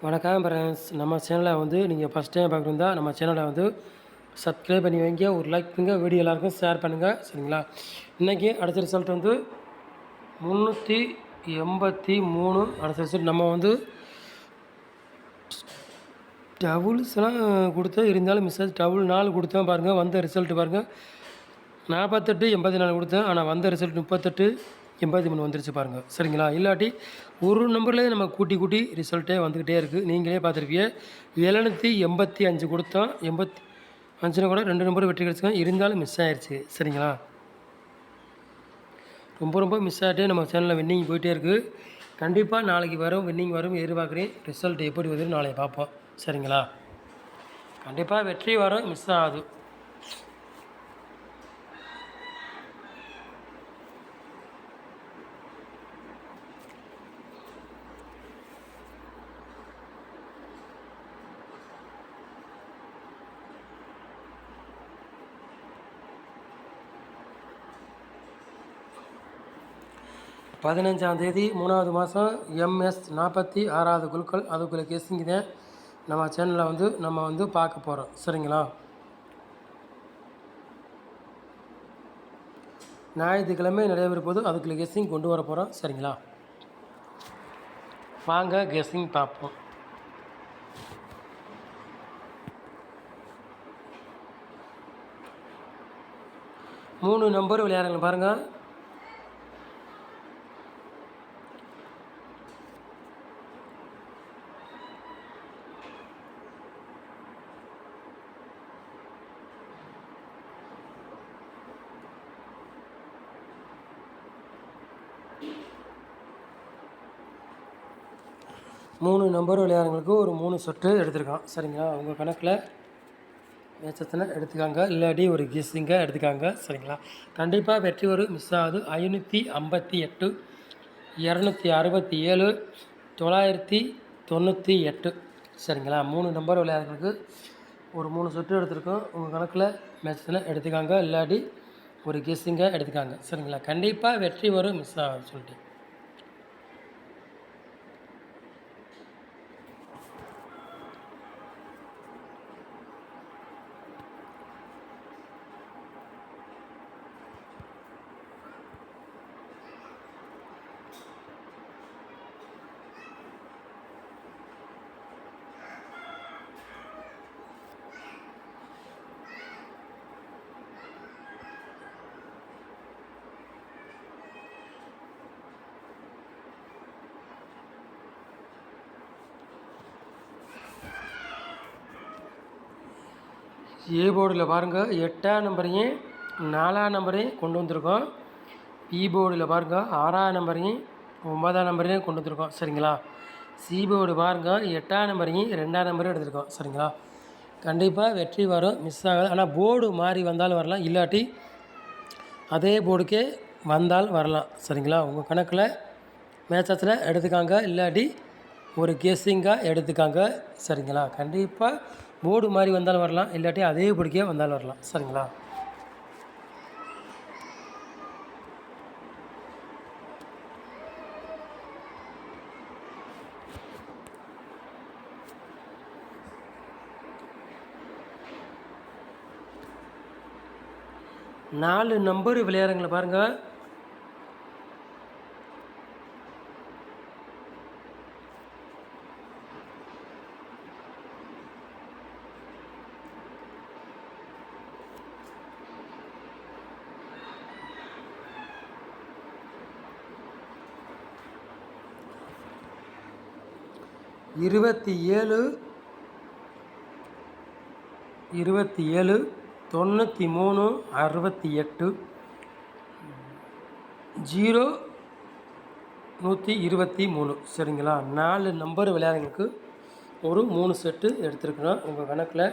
வணக்கம் ஃப்ரெண்ட்ஸ். நம்ம சேனலை வந்து நீங்கள் ஃபஸ்ட் டைம் பார்க்குறதா நம்ம சேனலை வந்து சப்ஸ்கிரைப் பண்ணி வைங்க, ஒரு லைக் பண்ணுங்கள், வீடியோ எல்லாருக்கும் ஷேர் பண்ணுங்கள், சரிங்களா? இன்றைக்கி அடுத்த ரிசல்ட் வந்து 383 அடுத்த ரிசல்ட். நம்ம வந்து டபுள்ஸ்லாம் கொடுத்தோம், இருந்தாலும் மிஸ் ஆச்சு. டபுள் 4 கொடுத்தோம் பாருங்கள், வந்த ரிசல்ட்டு பாருங்கள். 48 84 கொடுத்தேன், ஆனால் வந்த ரிசல்ட் 38 83 வந்துருச்சு பாருங்கள், சரிங்களா? இல்லாட்டி ஒரு நம்பர்லேயே நம்ம கூட்டி ரிசல்ட்டே வந்துக்கிட்டே இருக்குது. நீங்களே பார்த்துருப்பீங்க. 785 கொடுத்தோம், 85 கூட 2 நம்பர் வெற்றி கிடச்சிங்க, இருந்தாலும் மிஸ் ஆயிடுச்சு, சரிங்களா? ரொம்ப மிஸ் ஆகிட்டே நம்ம சேனலில் வின்னிங் போயிட்டே இருக்குது. கண்டிப்பாக நாளைக்கு வரும், வின்னிங் வரும் எதிர்பார்க்குறேன். ரிசல்ட் எப்படி வருதுன்னு நாளைக்கு பார்ப்போம், சரிங்களா? கண்டிப்பாக வெற்றி வரும், மிஸ் ஆகாது. தேதி 3வது மாதம் MS 46வது குழுக்கள். அதுக்குள்ளே கெஸ்ஸிங் தான் நம்ம சேனலில் வந்து நம்ம வந்து பார்க்க போகிறோம், சரிங்களா? ஞாயிற்றுக்கிழமை நடைபெறும் போது அதுக்குள்ளே கெஸ்ஸிங் கொண்டு வர போகிறோம், சரிங்களா? வாங்க கெஸ்ஸிங் பார்ப்போம். மூணு நம்பர் விளையாடுங்க பாருங்கள். மூணு நம்பர் விளையாடுறவங்களுக்கு ஒரு 3 சொட்டு எடுத்திருக்கான், சரிங்களா? உங்கள் கணக்கில் மேட்சத்தில் எடுத்துக்காங்க, இல்லாட்டி ஒரு கெஸ்ஸிங்காக எடுத்துக்காங்க, சரிங்களா? கண்டிப்பாக வெற்றி வரும், மிஸ் ஆகுது. 558 267 998, சரிங்களா? 3 நம்பர் விளையாடுறதுக்கு ஒரு 3 சொட்டு எடுத்திருக்கோம். உங்கள் கணக்கில் மேட்சத்தில் எடுத்துக்காங்க, இல்லாட்டி ஒரு கெஸ்ஸிங்காக எடுத்துக்காங்க, சரிங்களா? கண்டிப்பாக வெற்றி வரும், மிஸ் ஆகுது சொல்லிட்டு. ஏ போர்டில் பாருங்கள், 8ஆம் நம்பரையும் 4ஆம் நம்பரையும் கொண்டு வந்திருக்கோம். பி போர்டில் பாருங்கள், 6ஆம் நம்பரையும் 9ஆம் நம்பரையும் கொண்டு வந்திருக்கோம், சரிங்களா? சி போர்டு பாருங்கள், 8ஆம் நம்பரையும் 2ஆம் நம்பரையும் எடுத்திருக்கோம், சரிங்களா? கண்டிப்பாக வெற்றி வரும், மிஸ் ஆகாது. ஆனால் போர்டு மாறி வந்தாலும் வரலாம், இல்லாட்டி அதே போர்டுக்கே வந்தால் வரலாம், சரிங்களா? உங்கள் கணக்கில் மேட்சத்தில் எடுத்துக்காங்க, இல்லாட்டி ஒரு கெஸ்ஸிங்காக எடுத்துக்காங்க, சரிங்களா? கண்டிப்பாக போர்டு மாதிரி வந்தாலும் வரலாம், இல்லாட்டி அதே போர்டுக்கே வந்தாலும் வரலாம், சரிங்களா? நாலு நம்பர் விளையாடுங்கள பாருங்கள். இருபத்தி ஏழு 93 68 0 123, சரிங்களா? 4 நம்பர் விளையாடுறவங்களுக்கு ஒரு 3 செட்டு எடுத்துருக்குறோம். உங்கள் கணக்கில்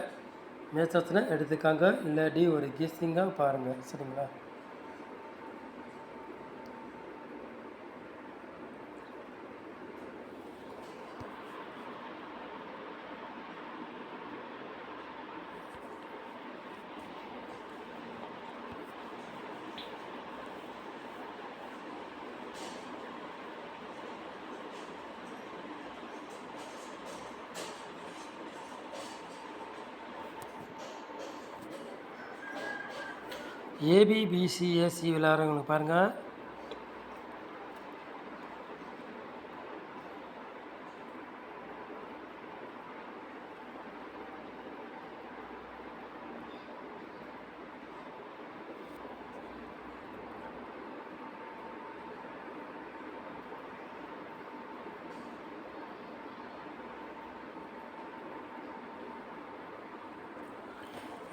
மேட்சத்தில் எடுத்துக்காங்க, இல்லாட்டி ஒரு கெஸ்ஸிங்காக பாருங்கள், சரிங்களா? ஏபிபிசிஎஸ்சி விளையாடுறவங்களுக்கு பாருங்கள்,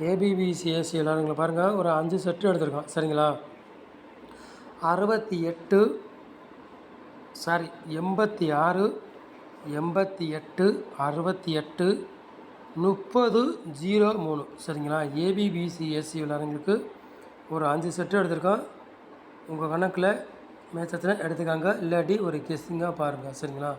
ஏபிபிசிஎஸ்சி விளையாடுறவங்களை பாருங்கள், ஒரு 5 செட்டு எடுத்திருக்கோம். சரிங்களா? 68 சாரி 86 88 68 30 03. சரிங்களா? ஏபிபிசிஎஸ்சி விளையாடுறவங்களுக்கு ஒரு 5 செட்டு எடுத்திருக்கோம். உங்கள் கணக்கில் மேட்சத்தில் எடுத்துக்காங்க, இல்லாட்டி ஒரு கெஸ்ஸிங்காக பாருங்கள். சரிங்களா?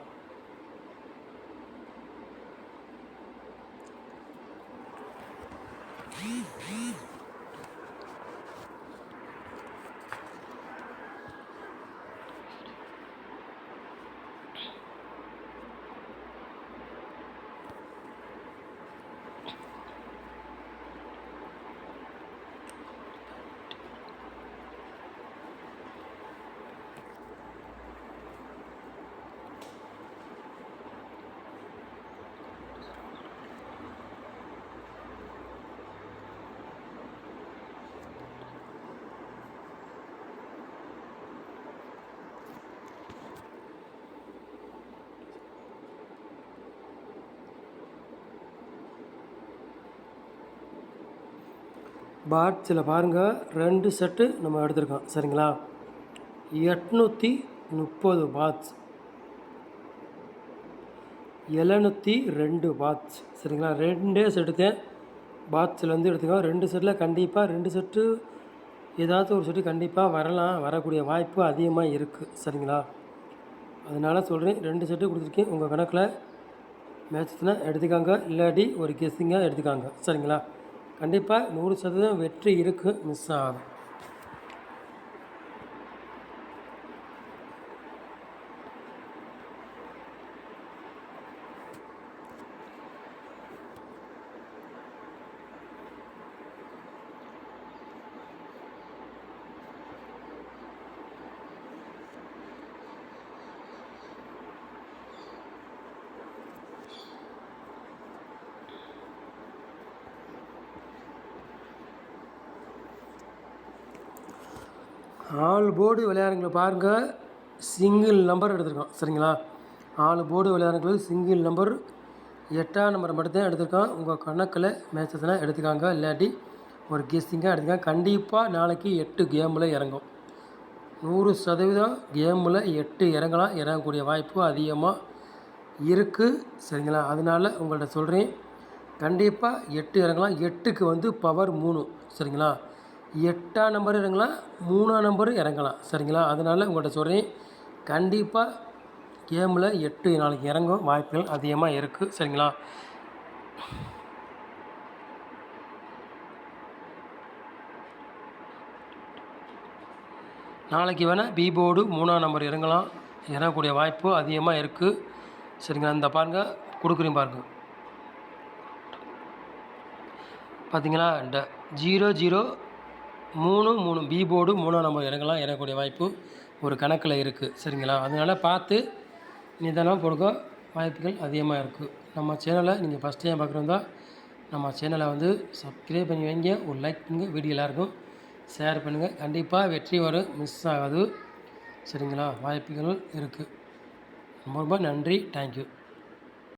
பாட்ஸில் பாருங்கள், 2 செட்டு நம்ம எடுத்திருக்கோம். சரிங்களா? 830 பாட்ஸ், 702 பாட்ஸ். சரிங்களா? 2 செட்டுத்தேன் பாட்ஸ்லேருந்து எடுத்துக்கோம். 2 செட்டில் கண்டிப்பாக 2 செட்டு ஏதாச்சும் ஒரு செட்டு கண்டிப்பாக வரக்கூடிய வாய்ப்பு அதிகமாக இருக்குது. சரிங்களா? அதனால் சொல்கிறேன், 2 செட்டு கொடுத்துருக்கேன். உங்கள் கணக்கில் மேட்ச்னா எடுத்துக்காங்க, இல்லாட்டி ஒரு கெஸ்ஸிங்காக எடுத்துக்காங்க. சரிங்களா? கண்டிப்பாக 100% வெற்றி இருக்குது, மிஸ் ஆகாது. ஆல் போர்டு விளையாடுங்களை பாருங்கள், சிங்கிள் நம்பர் எடுத்திருக்கோம். சரிங்களா? ஆல் போர்டு விளையாடுங்களுக்கு சிங்கிள் நம்பர் 8ஆம் நம்பர் மட்டும்தான் எடுத்திருக்கோம். உங்கள் கணக்கில் மேட்சஸ்லாம் எடுத்துக்காங்க, இல்லாட்டி ஒரு கெஸ்ஸிங்காக எடுத்துக்காங்க. கண்டிப்பாக நாளைக்கு 8 கேமில் இறங்கும். 100% கேமில் 8 இறங்கலாம், இறங்கக்கூடிய வாய்ப்பு அதிகமாக இருக்குது. சரிங்களா? அதனால் உங்கள்கிட்ட சொல்கிறேன், கண்டிப்பாக 8 இறங்கலாம். 8க்கு வந்து பவர் 3. சரிங்களா? 8ஆம் நம்பர் இறங்கலாம், 3ஆம் நம்பர் இறங்கலாம். சரிங்களா? அதனால் உங்கள்கிட்ட சொல்கிறேன், கண்டிப்பாக கேமில் 8 நாளைக்கு இறங்கும் வாய்ப்புகள் அதிகமாக இருக்குது. சரிங்களா? நாளைக்கு வேணால் பி போர்டு 3ஆம் நம்பர் இறங்கலாம், இறங்கக்கூடிய வாய்ப்பு அதிகமாக இருக்குது. சரிங்களா? இந்த பாருங்கள், கொடுக்குறேன் பாருங்கள். பார்த்தீங்களா? 0033 பி போர்டு 3ஆம் நம்பர் இறங்கலாம், இறங்கக்கூடிய வாய்ப்பு ஒரு கணக்கில் இருக்குது. சரிங்களா? அதனால் பார்த்து நிதானமாக போடுங்க, வாய்ப்புகள் அதிகமாக இருக்குது. நம்ம சேனலை நீங்கள் ஃபஸ்ட் டைம் பார்க்குறதா நம்ம சேனலை வந்து சப்ஸ்கிரைப் பண்ணி வைங்க, ஒரு லைக் பண்ணுங்கள், வீடியோ எல்லாருக்கும் ஷேர் பண்ணுங்கள். கண்டிப்பாக வெற்றி வரும், மிஸ் ஆகாது. சரிங்களா? வாய்ப்புகள் இருக்குது. ரொம்ப ரொம்ப நன்றி, தேங்க்யூ.